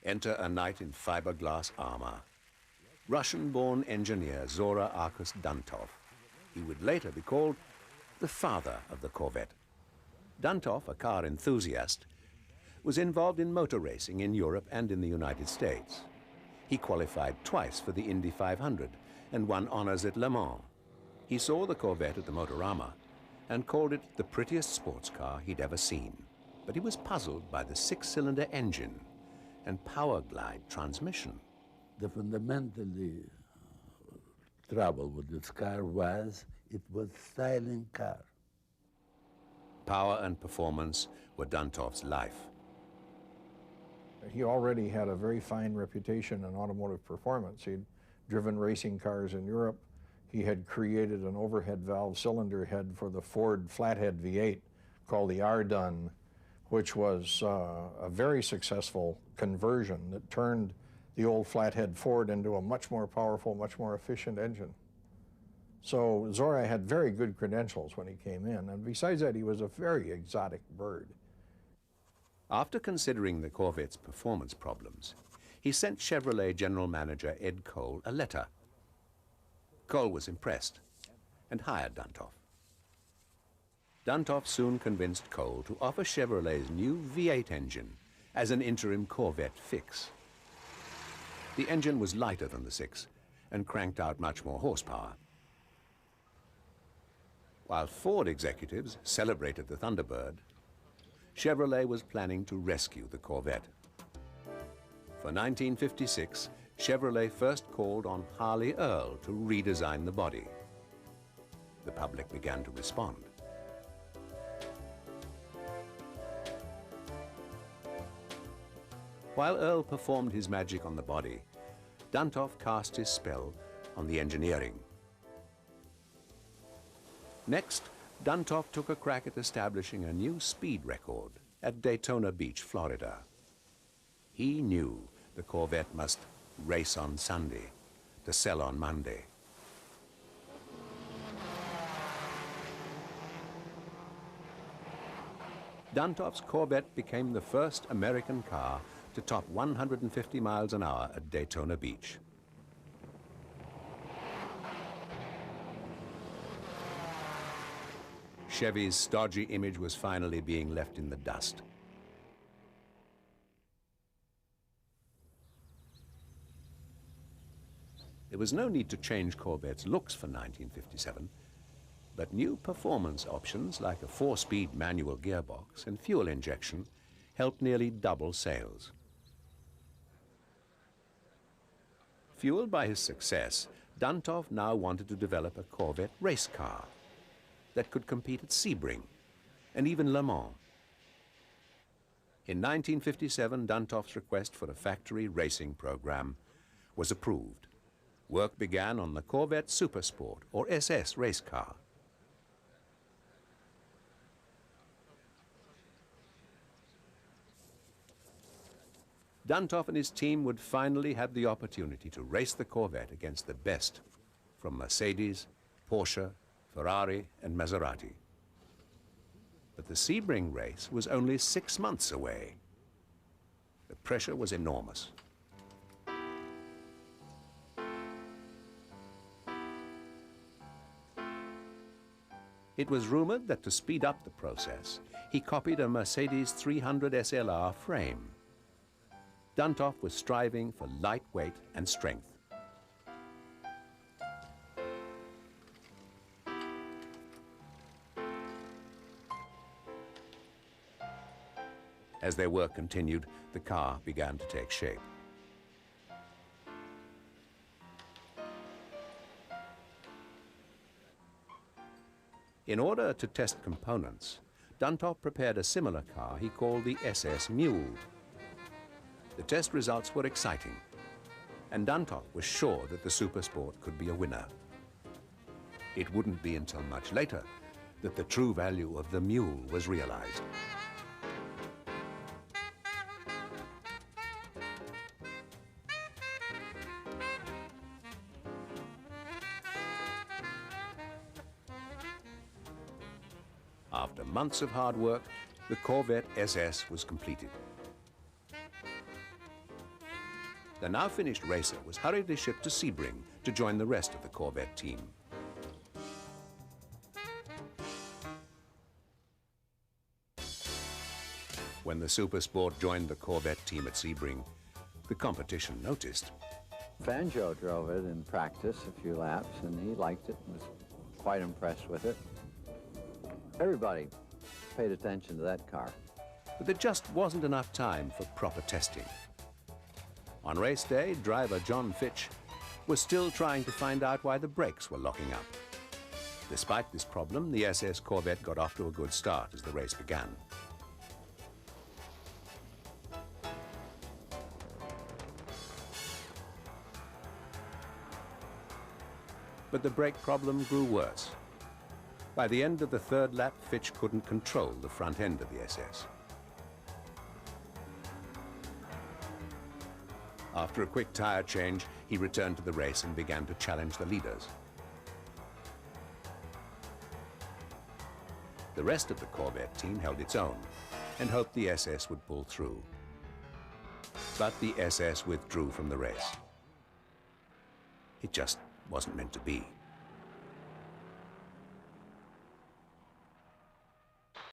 Enter a knight in fiberglass armor. Russian-born engineer Zora Arkus Duntov. He would later be called the father of the Corvette. Duntov, a car enthusiast, was involved in motor racing in Europe and in the United States. He qualified twice for the Indy 500 and won honors at Le Mans. He saw the Corvette at the Motorama and called it the prettiest sports car he'd ever seen. But he was puzzled by the six-cylinder engine and power glide transmission. The fundamentally trouble with this car was it was styling car. Power and performance were Duntov's life. He already had a very fine reputation in automotive performance. He'd driven racing cars in Europe. He had created an overhead valve cylinder head for the Ford flathead V8 called the R-Dun, which was a very successful conversion that turned the old flathead Ford into a much more powerful, much more efficient engine. So Zora had very good credentials when he came in, and besides that, he was a very exotic bird. After considering the Corvette's performance problems, he sent Chevrolet general manager Ed Cole a letter. Cole was impressed and hired Duntov. Duntov soon convinced Cole to offer Chevrolet's new V8 engine as an interim Corvette fix. The engine was lighter than the 6 and cranked out much more horsepower. While Ford executives celebrated the Thunderbird, Chevrolet was planning to rescue the Corvette. For 1956, Chevrolet first called on Harley Earl to redesign the body. The public began to respond. While Earl performed his magic on the body, Duntov cast his spell on the engineering. Next, Duntov took a crack at establishing a new speed record at Daytona Beach, Florida. He knew the Corvette must race on Sunday to sell on Monday. Duntov's Corvette became the first American car to top 150 miles an hour at Daytona Beach. Chevy's stodgy image was finally being left in the dust. There was no need to change Corvette's looks for 1957, but new performance options like a 4-speed manual gearbox and fuel injection helped nearly double sales. Fueled by his success, Duntov now wanted to develop a Corvette race car that could compete at Sebring and even Le Mans. In 1957, Duntov's request for a factory racing program was approved. Work began on the Corvette Supersport, or SS, race car. Duntov and his team would finally have the opportunity to race the Corvette against the best from Mercedes, Porsche, Ferrari, and Maserati. But the Sebring race was only 6 months away. The pressure was enormous. It was rumored that to speed up the process, he copied a Mercedes 300 SLR frame. Duntov was striving for lightweight and strength. As their work continued, the car began to take shape. In order to test components, Duntov prepared a similar car he called the SS Mule. The test results were exciting, and Duntov was sure that the Supersport could be a winner. It wouldn't be until much later that the true value of the Mule was realized. After months of hard work, the Corvette SS was completed. The now finished racer was hurriedly shipped to Sebring to join the rest of the Corvette team. When the Supersport joined the Corvette team at Sebring, the competition noticed. Fangio drove it in practice a few laps, and he liked it and was quite impressed with it. Everybody paid attention to that car. But there just wasn't enough time for proper testing. On race day, driver John Fitch was still trying to find out why the brakes were locking up. Despite this problem, the SS Corvette got off to a good start as the race began. But the brake problem grew worse. By the end of the third lap, Fitch couldn't control the front end of the SS. After a quick tire change, he returned to the race and began to challenge the leaders. The rest of the Corvette team held its own and hoped the SS would pull through. But the SS withdrew from the race. It just wasn't meant to be.